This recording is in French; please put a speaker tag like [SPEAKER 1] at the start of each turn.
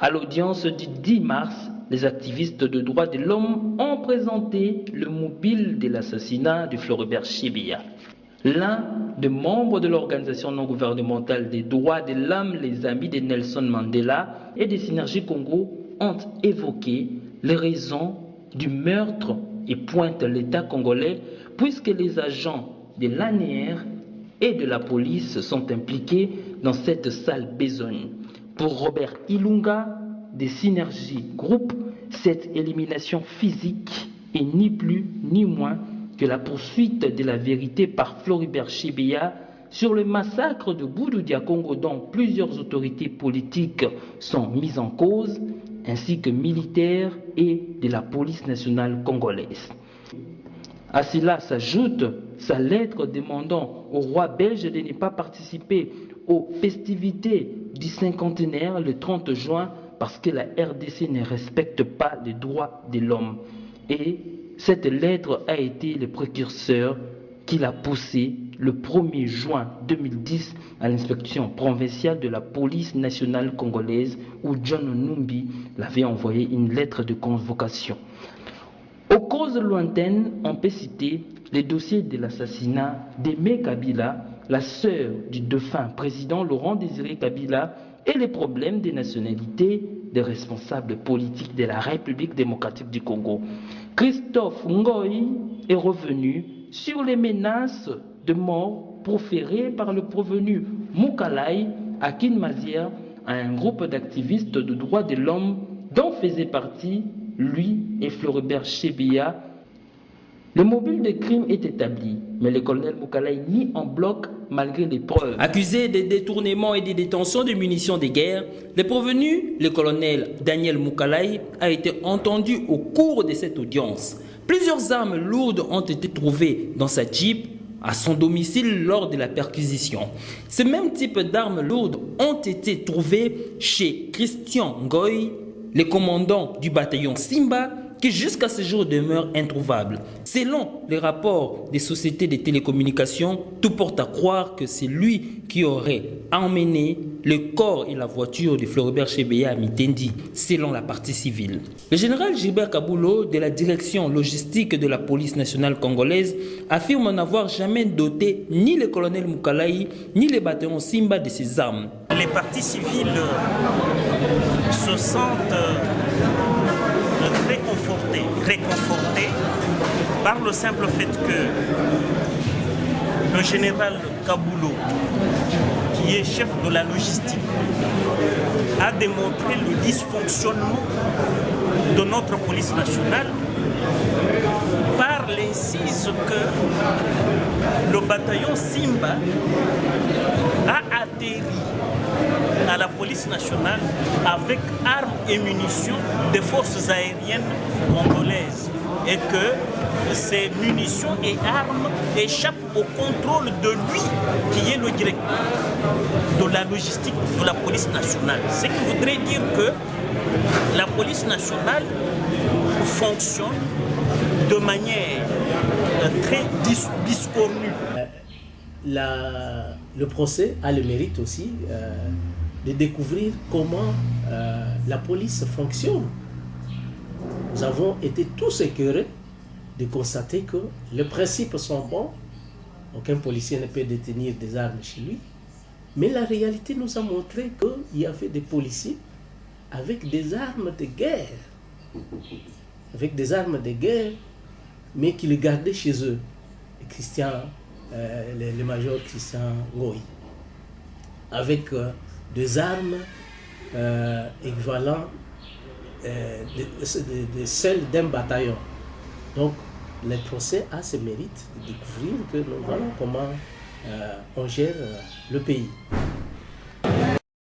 [SPEAKER 1] À l'audience du 10 mars, les activistes de droits de l'homme ont présenté le mobile de l'assassinat de Floribert Chebeya. L'un des membres de l'organisation non gouvernementale des droits de l'homme, les Amis de Nelson Mandela et de Synergie Congo, ont évoqué les raisons du meurtre et pointent l'État congolais puisque les agents de l'ANR et de la police sont impliqués dans cette sale besogne. Pour Robert Ilunga de Synergie Group, cette élimination physique est ni plus ni moins que la poursuite de la vérité par Floribert Chebeya sur le massacre de Boudou Dia-Congo dont plusieurs autorités politiques sont mises en cause, ainsi que militaires et de la police nationale congolaise. À cela s'ajoute sa lettre demandant au roi belge de ne pas participer aux festivités du cinquantenaire le 30 juin parce que la RDC ne respecte pas les droits de l'homme. Et cette lettre a été le précurseur qui l'a poussé le 1er juin 2010 à l'inspection provinciale de la police nationale congolaise où John Numbi l'avait envoyé une lettre de convocation. Aux causes lointaines, on peut citer les dossiers de l'assassinat d'Aimé Kabila, la sœur du défunt président Laurent Désiré Kabila, et les problèmes des nationalités des responsables politiques de la République démocratique du Congo. Christophe Ngoï est revenu sur les menaces de mort proférées par le prévenu Moukalai à Kinmazière à un groupe d'activistes de droits de l'homme dont faisait partie lui et Floribert Chebeya. Le mobile de crime est établi, mais le colonel Moukalai nie en bloc malgré les preuves.
[SPEAKER 2] Accusé de détournement et de détention de munitions de guerre, le prévenu, le colonel Daniel Moukalai, a été entendu au cours de cette audience. Plusieurs armes lourdes ont été trouvées dans sa Jeep à son domicile lors de la perquisition. Ce même type d'armes lourdes ont été trouvées chez Christian Ngoï, le commandant du bataillon Simba, qui jusqu'à ce jour demeure introuvable. Selon les rapports des sociétés de télécommunications, tout porte à croire que c'est lui qui aurait emmené le corps et la voiture de Floribert Chebeya à Mitendi, selon la partie civile. Le général Gilbert Kabulo, de la direction logistique de la police nationale congolaise, affirme n'avoir jamais doté ni le colonel Moukalai, ni le bataillon Simba de ces armes.
[SPEAKER 3] Les parties civiles se sentent réconforté par le simple fait que le général Kabulo, qui est chef de la logistique, a démontré le dysfonctionnement de notre police nationale par l'incise que le bataillon Simba a atterri à la police nationale avec armes et munitions des forces aériennes congolaises et que ces munitions et armes échappent au contrôle de lui qui est le directeur de la logistique de la police nationale. Ce qui voudrait dire que la police nationale fonctionne de manière très disconvenue.
[SPEAKER 4] Le procès a le mérite aussi de découvrir comment la police fonctionne. Nous avons été tous écœurés de constater que les principes sont bons, aucun policier ne peut détenir des armes chez lui, mais la réalité nous a montré qu'il y avait des policiers avec des armes de guerre, mais qui les gardaient chez eux. Le major Christian Ngoï, avec des armes équivalentes de celles d'un bataillon. Donc, le procès a ce mérite de découvrir que nous voilà comment on gère le pays.